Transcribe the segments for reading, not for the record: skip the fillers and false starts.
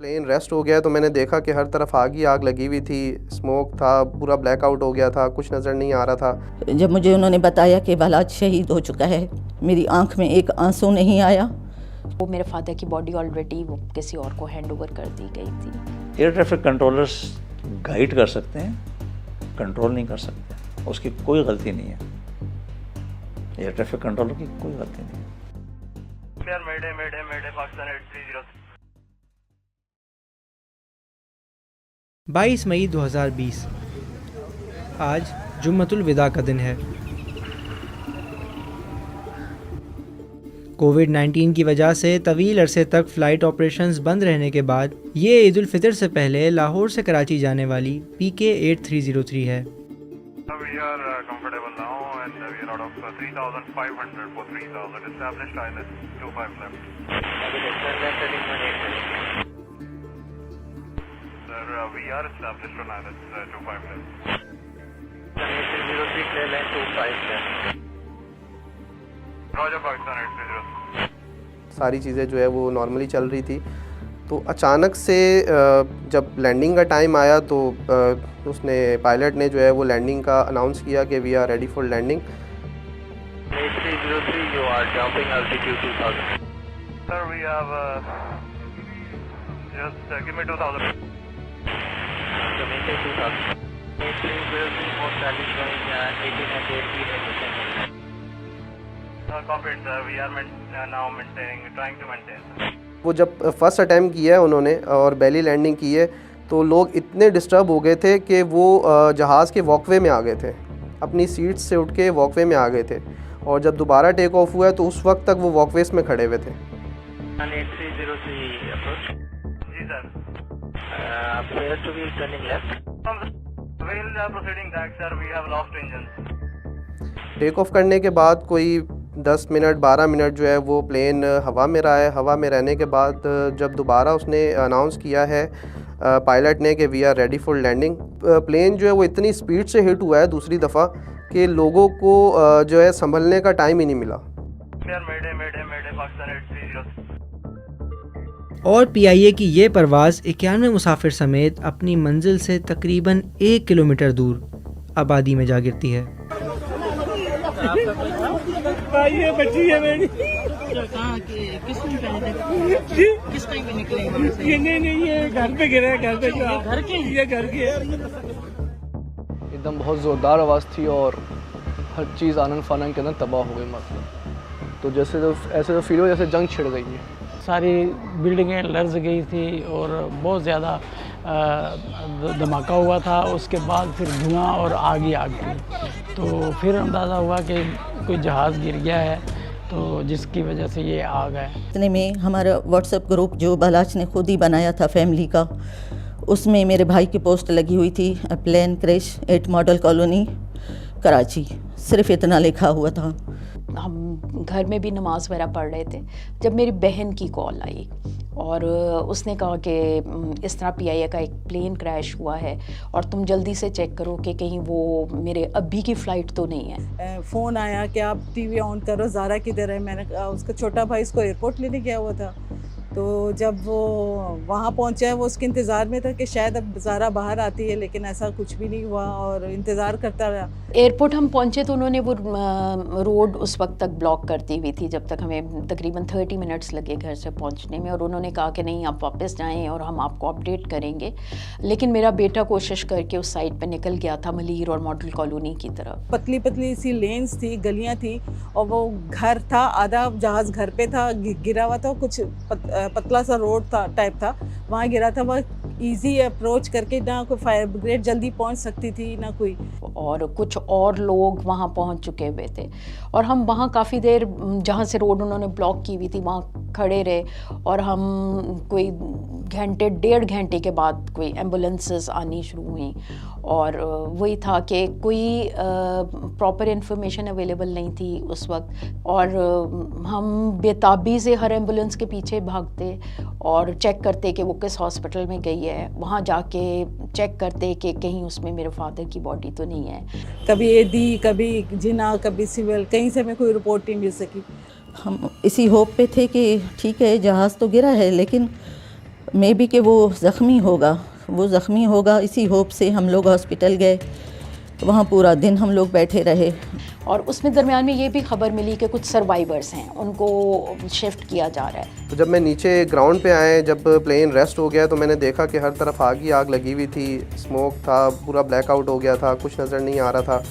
Plane rest हो गया तो मैंने देखा कि हर तरफ आग ही आग लगी हुई थी, स्मोक था, पूरा ब्लैकआउट हो गया था, कुछ नज़र नहीं आ रहा था। जब मुझे उन्होंने बताया कि बालाज शहीद हो चुका है, मेरी आंख में एक आंसू नहीं आया। वो मेरे फादर की बॉडी ऑलरेडी वो किसी और को हैंड ओवर कर दी गई थी। एयर ट्रैफिक कंट्रोलर्स गाइड कर सकते हैं, कंट्रोल नहीं कर सकते, उसकी कोई गलती नहीं है। एयर ट्रैफिक कंट्रोलर की कोई गलती नहीं है। पाकिस्तान 830। 22 मई 2020 आज जुम्मतुल विदा का दिन है। कोविड-19 की वजह से तवील अरसे तक फ़्लाइट ऑपरेशंस बंद रहने के बाद ये ईद उल फितर से पहले लाहौर से कराची जाने वाली PK 8303 है। We are comfortable now and we are out of 3,500 for 3,000 established ILS 25 left. Sir, we are established on ILS 25 left. 8303 clear line 25 left. Roger Pakistan 8303. सारी चीज़ें जो है वो नॉर्मली चल रही थी। तो अचानक से जब लैंडिंग का टाइम आया तो उसने पायलट ने जो है वो लैंडिंग का अनाउंस किया कि we are ready for landing. 8303 you are jumping altitude 2000. Sir, we have just give me 2,000. So maintain 2,000. 8303 for Charlie showing 1800 feet at descent. Copied sir, we are now maintaining, trying to maintain. वो जब first attempt किया है उन्होंने और बेली landing की है तो लोग इतने डिस्टर्ब हो गए थे कि वो जहाज़ के वॉकवे में आ गए थे, अपनी सीट से उठ के वॉकवे में आ गए थे और जब दोबारा टेक ऑफ हुआ है तो उस वक्त तक वो वॉकवेस में खड़े हुए थे। 8303 approach. जी sir. Appears to be turning left. We'll proceeding back sir. We have lost engines. Take off करने के बाद कोई 10 मिनट 12 मिनट जो है वो प्लेन हवा में रहा है। हवा में रहने के बाद जब दोबारा उसने अनाउंस किया है पायलट ने कि we are ready for landing, plane जो है वो इतनी स्पीड से हिट हुआ है दूसरी दफ़ा कि लोगों को जो है संभलने का टाइम ही नहीं मिला। और PIA की ये परवाज़ 91 मुसाफिर समेत अपनी मंजिल से तकरीबन 1 किलोमीटर दूर आबादी में जा गिरती है। बच्ची है मेरी। किस टाइम पे निकले? ये नहीं ये घर पे गिरा है, घर पे ये घर के एकदम बहुत ज़ोरदार आवाज़ थी और हर चीज़ आनन फानन के अंदर तबाह हो गई मतलब। तो जैसे तो ऐसे तो फील हो जैसे जंग छिड़ गई है। सारी बिल्डिंगें लर्ज गई थी और बहुत ज़्यादा धमाका हुआ था। उसके बाद फिर धुआं और आग ही आग थी। तो फिर अंदाज़ा हुआ कि कोई जहाज़ गिर गया है तो जिसकी वजह से ये आग है। इतने में हमारा व्हाट्सएप ग्रुप जो बालाज ने खुद ही बनाया था फैमिली का, उसमें मेरे भाई की पोस्ट लगी हुई थी, plane crash 8 model colony Karachi, सिर्फ इतना लिखा हुआ था। हम घर में भी नमाज़ वगैरह पढ़ रहे थे जब मेरी बहन की कॉल आई और उसने कहा कि इस तरह PIA का एक प्लेन क्रैश हुआ है और तुम जल्दी से चेक करो कि कहीं वो मेरे अभी की फ़्लाइट तो नहीं है। फ़ोन आया कि आप TV ऑन करो, ज़ारा किधर है। मैंने कहा उसका छोटा भाई उसको एयरपोर्ट लेने गया हुआ था। तो जब वो वहाँ पहुँचा है वो उसके इंतज़ार में था कि शायद अब ज़ारा बाहर आती है, लेकिन ऐसा कुछ भी नहीं हुआ और इंतज़ार करता रहा। एयरपोर्ट हम पहुँचे तो उन्होंने वो रोड उस वक्त तक ब्लॉक कर दी हुई थी जब तक हमें तकरीबन 30 मिनट्स लगे घर से पहुँचने में, और उन्होंने कहा कि नहीं आप वापस जाएं और हम आपको अपडेट करेंगे। लेकिन मेरा बेटा कोशिश करके उस साइड पे निकल गया था मलीर और मॉडल कॉलोनी की तरफ। पतली पतली सी लेन्स थी, गलियाँ थी और वो घर था, आधा जहाज़ घर पे था, गिरा हुआ था, कुछ पतला सा रोड था टाइप था, वहाँ गिरा था। वह इजी अप्रोच करके ना कोई फायर ब्रिगेड जल्दी पहुँच सकती थी ना कोई, और कुछ और लोग वहाँ पहुँच चुके हुए थे और हम वहाँ काफ़ी देर जहाँ से रोड उन्होंने ब्लॉक की हुई थी वहाँ खड़े रहे और हम कोई घंटे 1.5 घंटे के बाद कोई एम्बुलेंसेस आनी शुरू हुई और वही था कि कोई प्रॉपर इन्फॉर्मेशन अवेलेबल नहीं थी उस वक्त और हम बेताबी से हर एम्बुलेंस के पीछे भागते और चेक करते कि वो किस हॉस्पिटल में गई है, वहाँ जाके चेक करते कि कहीं उसमें मेरे फादर की बॉडी तो नहीं है। कभी एडी, कभी जिना, कभी सिविल, कहीं से हमें कोई रिपोर्ट नहीं मिल सकी। हम इसी होप पे थे कि ठीक है जहाज़ तो गिरा है, लेकिन मे बी कि वो ज़ख्मी होगा, इसी होप से हम लोग हॉस्पिटल गए। वहाँ पूरा दिन हम लोग बैठे रहे। और उसमें दरमियान में ये भी खबर मिली कि कुछ सर्वाइवर्स हैं, उनको शिफ्ट किया जा रहा है। तो जब मैं नीचे ग्राउंड पे आए, जब प्लेन रेस्ट हो गया, तो मैंने देखा कि हर तरफ आग ही आग लगी हुई थी, स्मोक था, पूरा ब्लैकआउट हो गया था, कुछ नज़र नहीं आ रहा था।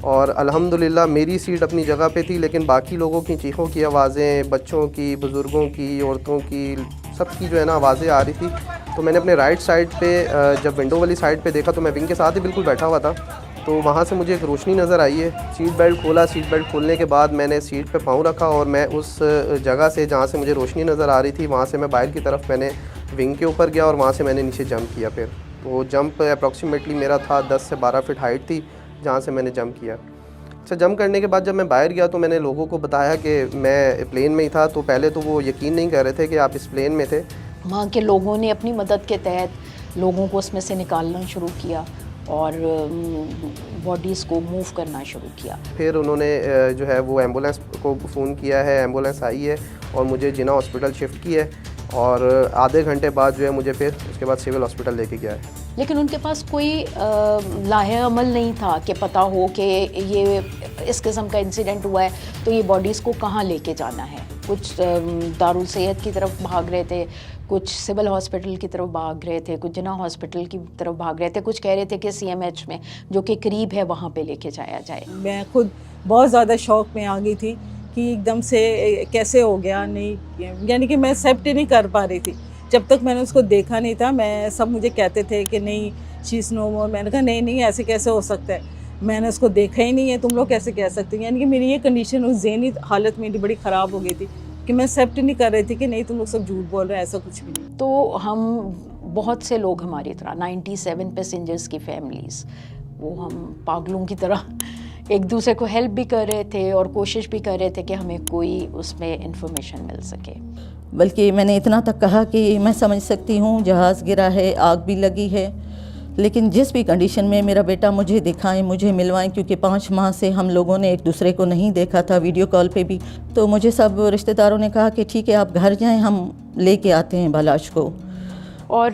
और अल्हम्दुलिल्लाह मेरी सीट अपनी जगह पे थी, लेकिन बाकी लोगों की चीखों की आवाज़ें, बच्चों की, बुज़ुर्गों की, औरतों की, सबकी जो है ना आवाज़ें आ रही थी। तो मैंने अपने राइट साइड पे जब विंडो वाली साइड पे देखा तो मैं विंग के साथ ही बिल्कुल बैठा हुआ था, तो वहाँ से मुझे एक रोशनी नज़र आई है। सीट बेल्ट खोला, सीट बेल्ट खोलने के बाद मैंने सीट पे पाँव रखा और मैं उस जगह से जहाँ से मुझे रोशनी नज़र आ रही थी वहाँ से मैं बाहर की तरफ मैंने विंग के ऊपर गया और वहाँ से मैंने नीचे जंप किया। फिर तो जंप अप्रॉक्सीमेटली मेरा था 10 से 12 फीट हाइट थी जहाँ से मैंने जंप किया। अच्छा, जंप करने के बाद जब मैं बाहर गया तो मैंने लोगों को बताया कि मैं प्लेन में ही था, तो पहले तो वो यकीन नहीं कर रहे थे कि आप इस प्लेन में थे। वहाँ के लोगों ने अपनी मदद के तहत लोगों को उसमें से निकालना शुरू किया और बॉडीज़ को मूव करना शुरू किया। फिर उन्होंने जो है वो एम्बुलेंस को फ़ोन किया है, एम्बुलेंस आई है और मुझे जिना हॉस्पिटल शिफ्ट की है और आधे घंटे बाद जो है मुझे फिर उसके बाद सिविल हॉस्पिटल लेके गया है। लेकिन उनके पास कोई लाहे अमल नहीं था कि पता हो कि ये इस किस्म का इंसिडेंट हुआ है तो ये बॉडीज़ को कहाँ लेके जाना है। कुछ दारुल सेहत की तरफ भाग रहे थे, कुछ सिविल हॉस्पिटल की तरफ भाग रहे थे, कुछ जिना हॉस्पिटल की तरफ भाग रहे थे, कुछ कह रहे थे कि CMH में जो कि करीब है वहाँ पे लेके जाया जाए। मैं खुद बहुत ज़्यादा शौक में आ गई थी कि एकदम से कैसे हो गया, नहीं यानी कि मैं एक्सेप्ट ही नहीं कर पा रही थी। जब तक मैंने उसको देखा नहीं था, मैं सब मुझे कहते थे कि नहीं शी इज़ नो मोर। मैंने कहा नहीं ऐसे कैसे हो सकता है, मैंने उसको देखा ही नहीं है, तुम लोग कैसे कह सकते हैं। यानी कि मेरी ये कंडीशन उस ज़हनी हालत मेरी बड़ी ख़राब हो गई थी कि मैं एक्सेप्ट नहीं कर रही थी कि नहीं तुम लोग सब झूठ बोल रहे हैं, ऐसा कुछ भी नहीं। तो हम बहुत से लोग हमारी तरह 97 पैसेंजर्स की फैमिलीज़, वो हम पागलों की तरह एक दूसरे को हेल्प भी कर रहे थे और कोशिश भी कर रहे थे कि हमें कोई उसमें इंफॉर्मेशन मिल सके। बल्कि मैंने इतना तक कहा कि मैं समझ सकती हूँ जहाज़ गिरा है, आग भी लगी है, लेकिन जिस भी कंडीशन में मेरा बेटा मुझे दिखाएं, मुझे मिलवाएं, क्योंकि 5 माह से हम लोगों ने एक दूसरे को नहीं देखा था, वीडियो कॉल पे भी। तो मुझे सब रिश्तेदारों ने कहा कि ठीक है आप घर जाएं, हम लेके आते हैं बालाश को। और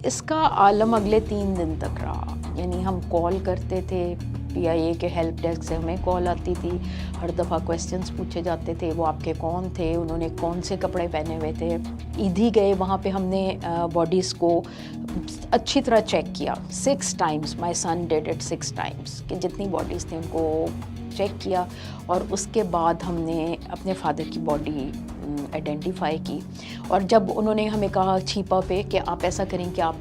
इसका आलम अगले 3 दिन तक रहा। यानी हम कॉल करते थे, PIA के हेल्प डेस्क से हमें कॉल आती थी, हर दफ़ा क्वेश्चंस पूछे जाते थे, वो आपके कौन थे, उन्होंने कौन से कपड़े पहने हुए थे। ईदी गए, वहाँ पे हमने बॉडीज़ को अच्छी तरह चेक किया 6 times. My son did it 6 times कि जितनी बॉडीज़ थी उनको चेक किया और उसके बाद हमने अपने फादर की बॉडी आइडेंटिफाई की। और जब उन्होंने हमें कहा छिपा पे कि आप ऐसा करें कि आप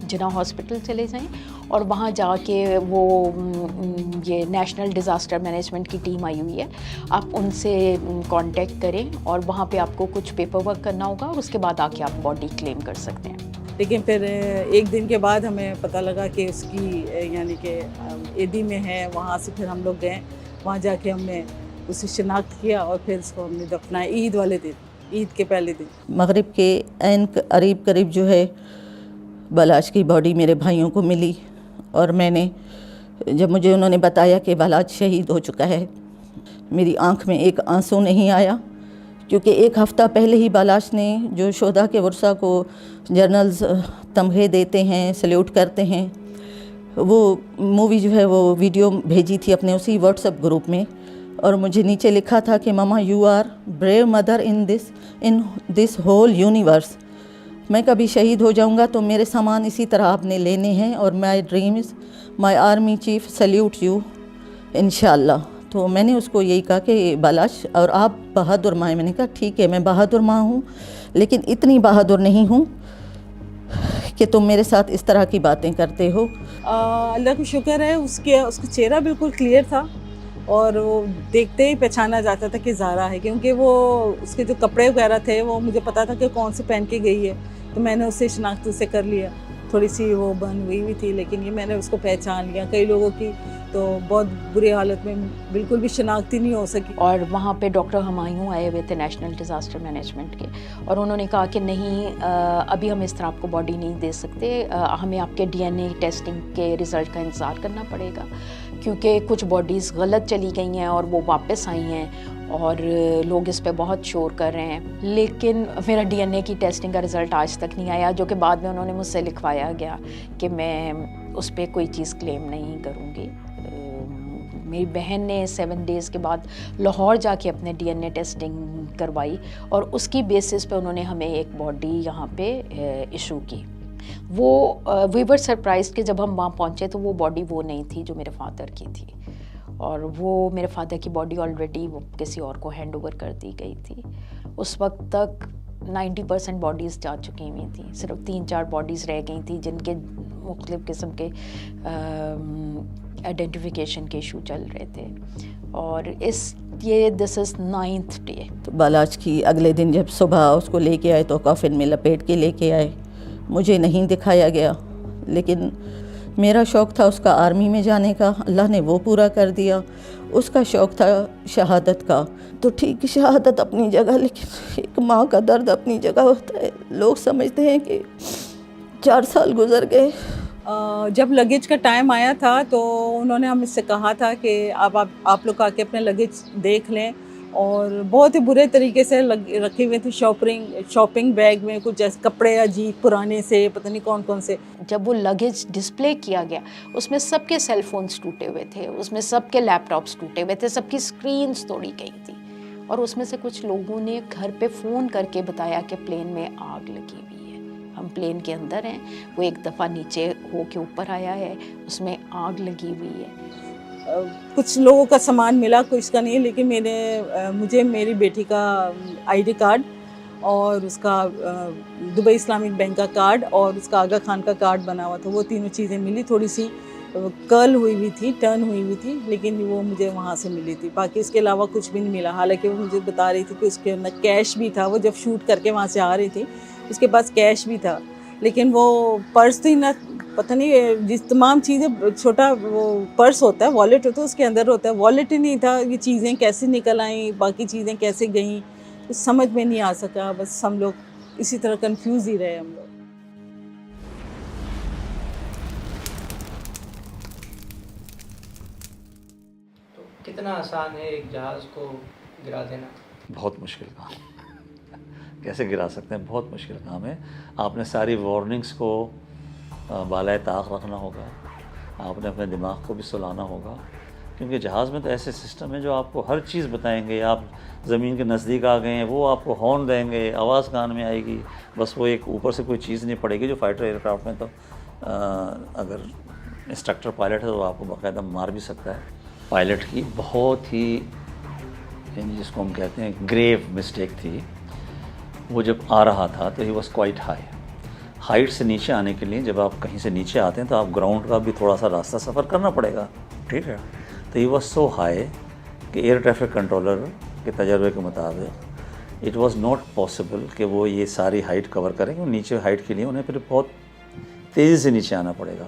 जिना हॉस्पिटल चले जाएं और वहाँ जाके वो ये नेशनल डिज़ास्टर मैनेजमेंट की टीम आई हुई है, आप उनसे कांटेक्ट करें और वहाँ पे आपको कुछ पेपर वर्क करना होगा और उसके बाद आके आप बॉडी क्लेम कर सकते हैं। लेकिन फिर 1 दिन के बाद हमें पता लगा कि उसकी यानी कि ईदी में है। वहाँ से फिर हम लोग गए, वहाँ जाके हमने उसे शिनाख्त किया और फिर उसको हमने दफनाया ईद वाले दिन, ईद के पहले दिन। मगरिब के ऐन करीब जो है बालाश की बॉडी मेरे भाइयों को मिली और मैंने जब मुझे उन्होंने बताया कि बालाश शहीद हो चुका है, मेरी आंख में एक आंसू नहीं आया, क्योंकि 1 हफ़्ता पहले ही बालाश ने जो शोधा के वर्षा को जर्नल्स तमगे देते हैं, सल्यूट करते हैं, वो मूवी जो है वो वीडियो भेजी थी अपने उसी व्हाट्सएप ग्रुप में और मुझे नीचे लिखा था कि mama you are brave mother in this whole universe. मैं कभी शहीद हो जाऊंगा तो मेरे सामान इसी तरह आपने लेने हैं और my dreams my army chief salute you इंशाल्लाह। तो मैंने उसको यही कहा कि बालाश और आप बहादुर माँ हैं। मैंने कहा ठीक है मैं बहादुर माँ हूँ, लेकिन इतनी बहादुर नहीं हूँ कि तुम मेरे साथ इस तरह की बातें करते हो। अल्लाह का शुक्र है उसका चेहरा बिल्कुल क्लियर था और वो देखते ही पहचाना जाता था कि ज़ारा है, क्योंकि वो उसके जो कपड़े वगैरह थे वो मुझे पता था कि कौन से पहन के गई है, तो मैंने उससे शनाख्त से कर लिया। थोड़ी सी वो बन हुई थी लेकिन ये मैंने उसको पहचान लिया। कई लोगों की तो बहुत बुरी हालत में बिल्कुल भी शनाख्त ही नहीं हो सकी। और वहाँ पे डॉक्टर हमायूं आए हुए थे नेशनल डिज़ास्टर मैनेजमेंट के और उन्होंने कहा कि नहीं अभी हम इस तरह आपको बॉडी नहीं दे सकते, हमें आपके DNA टेस्टिंग के रिज़ल्ट का इंतज़ार करना पड़ेगा, क्योंकि कुछ बॉडीज़ गलत चली गई हैं और वो वापस आई हैं और लोग इस पे बहुत शोर कर रहे हैं, लेकिन मेरा डीएनए की टेस्टिंग का रिज़ल्ट आज तक नहीं आया, जो कि बाद में उन्होंने मुझसे लिखवाया गया कि मैं उस पर कोई चीज़ क्लेम नहीं करूँगी। मेरी बहन ने 7 डेज़ के बाद लाहौर जाके अपने डीएनए टेस्टिंग करवाई और उसकी बेसिस पे उन्होंने हमें एक बॉडी यहाँ पे इशू की। वो वी वर सरप्राइज कि जब हम वहाँ पहुँचे तो वो बॉडी वो नहीं थी जो मेरे फादर की थी, और वो मेरे फादर की बॉडी ऑलरेडी वो किसी और को हैंड ओवर कर दी गई थी। उस वक्त तक 90% बॉडीज़ जा चुकी हुई थी, सिर्फ 3-4 बॉडीज़ रह गई थी जिनके मुख्तलिफ़ किस्म के आइडेंटिफिकेशन के इशू चल रहे थे। और दिस इज़ 9th डे। तो बालाज की अगले दिन जब सुबह उसको लेके आए तो कॉफिन में लपेट के लेके आए। मुझे नहीं दिखाया गया, लेकिन मेरा शौक़ था उसका आर्मी में जाने का, अल्लाह ने वो पूरा कर दिया। उसका शौक़ था शहादत का, तो ठीक शहादत अपनी जगह, लेकिन एक माँ का दर्द अपनी जगह होता है। लोग समझते हैं कि 4 साल गुजर गए। जब लगेज का टाइम आया था तो उन्होंने हमसे कहा था कि आप लोग आके अपने लगेज देख लें, और बहुत ही बुरे तरीके से रखे हुए थे शॉपिंग बैग में कुछ ऐसे कपड़े अजीब पुराने से, पता नहीं कौन कौन से। जब वो लगेज डिस्प्ले किया गया उसमें सबके सेल फोन्स टूटे हुए थे, उसमें सबके लैपटॉप्स टूटे हुए थे, सबकी स्क्रीन्स तोड़ी गई थी, और उसमें से कुछ लोगों ने घर पे फ़ोन करके बताया कि प्लेन में आग लगी हुई है, हम प्लेन के अंदर हैं, वो एक दफ़ा नीचे हो के ऊपर आया है, उसमें आग लगी हुई है। कुछ लोगों का सामान मिला, कुछ का नहीं, लेकिन मुझे मेरी बेटी का आईडी कार्ड और उसका दुबई इस्लामिक बैंक का कार्ड और उसका आगा खान का कार्ड बना हुआ था, वो तीनों चीज़ें मिली। थोड़ी सी कर्ल हुई हुई थी, टर्न हुई हुई थी, लेकिन वो मुझे वहाँ से मिली थी। बाकी उसके अलावा कुछ भी नहीं मिला। हालांकि वो मुझे बता रही थी कि उसके अंदर कैश भी था, वो जब शूट करके वहाँ से आ रही थी उसके पास कैश भी था, लेकिन वो पर्स थी ना, पता नहीं जिस तमाम चीज़ें, छोटा वो पर्स होता है, वॉलेट होता है, उसके अंदर होता है, वॉलेट ही नहीं था। ये चीज़ें कैसे निकल आई, बाकी चीज़ें कैसे गईं, कुछ समझ में नहीं आ सका। बस हम लोग इसी तरह कंफ्यूज ही रहे हम लोग। तो कितना आसान है एक जहाज़ को गिरा देना? बहुत मुश्किल काम। कैसे गिरा सकते हैं, बहुत मुश्किल काम है। आपने सारी वार्निंग्स को बालाए ताक रखना होगा, आपने अपने दिमाग को भी सुलाना होगा, क्योंकि जहाज़ में तो ऐसे सिस्टम है जो आपको हर चीज़ बताएंगे। आप ज़मीन के नज़दीक आ गए हैं, वो आपको हॉर्न देंगे, आवाज़ कान में आएगी, बस वो एक ऊपर से कोई चीज़ नहीं पड़ेगी। जो फाइटर एयरक्राफ्ट में तो अगर इंस्ट्रक्टर पायलट है तो आपको बाकायदा मार भी सकता है। पायलट की बहुत ही, यानी जिसको हम कहते हैं ग्रेव मिस्टेक थी। वो जब आ रहा था तो ही वॉज क्वाइट हाइट से नीचे आने के लिए जब आप कहीं से नीचे आते हैं तो आप ग्राउंड का भी थोड़ा सा रास्ता सफ़र करना पड़ेगा, ठीक है। तो ही वॉज सो हाई कि एयर ट्रैफिक कंट्रोलर के तजर्बे के मुताबिक इट वाज नॉट पॉसिबल कि वो ये सारी हाइट कवर करेंगे। नीचे हाइट के लिए उन्हें फिर बहुत तेज़ी से नीचे आना पड़ेगा।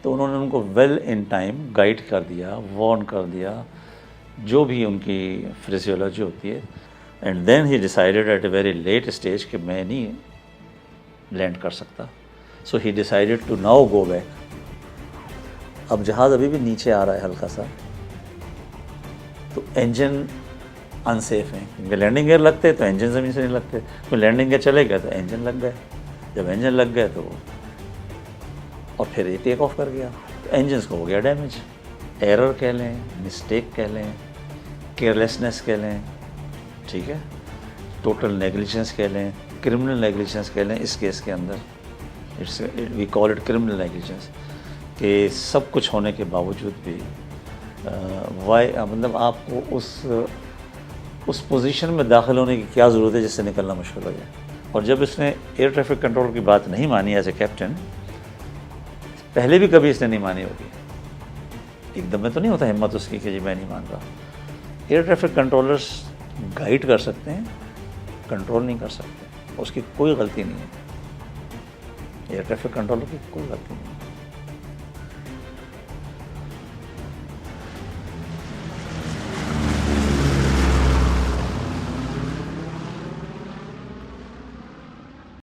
तो उन्होंने उनको वेल इन टाइम गाइड कर दिया, वार्न कर दिया, जो भी उनकी फिजियोलॉजी होती है। And then he decided at a very late stage कि मैं नहीं लैंड कर सकता। So he decided to now go back. अब जहाज़ अभी भी नीचे आ रहा है हल्का सा, तो इंजन अनसेफ है, क्योंकि लैंडिंग गियर लगते तो इंजन ज़मीन से नहीं लगते, तो लैंडिंग गियर चले गए तो इंजन लग गए। जब इंजन लग गए तो और फिर ये टेक ऑफ कर गया, तो इंजन्स को हो गया डैमेज। एरर कह लें, मिस्टेक कह लें, केयरलेसनेस कह लें, ठीक है, टोटल नेग्लिजेंस कह लें, क्रिमिनल नेग्लिजेंस कह लें। इस केस के अंदर we call it criminal negligence, कि सब कुछ होने के बावजूद भी मतलब आपको उस पोजीशन में दाखिल होने की क्या ज़रूरत है जिससे निकलना मुश्किल हो जाए। और जब इसने एयर ट्रैफिक कंट्रोल की बात नहीं मानी एज ए कैप्टन, पहले भी कभी इसने नहीं मानी होगी, एकदम में तो नहीं होता हिम्मत उसकी कि जी मैं नहीं मान रहा। एयर ट्रैफिक कंट्रोलर्स गाइड कर सकते हैं, कंट्रोल नहीं कर सकते, उसकी कोई गलती नहीं है। एयर ट्रैफिक कंट्रोलर की कोई गलती नहीं है।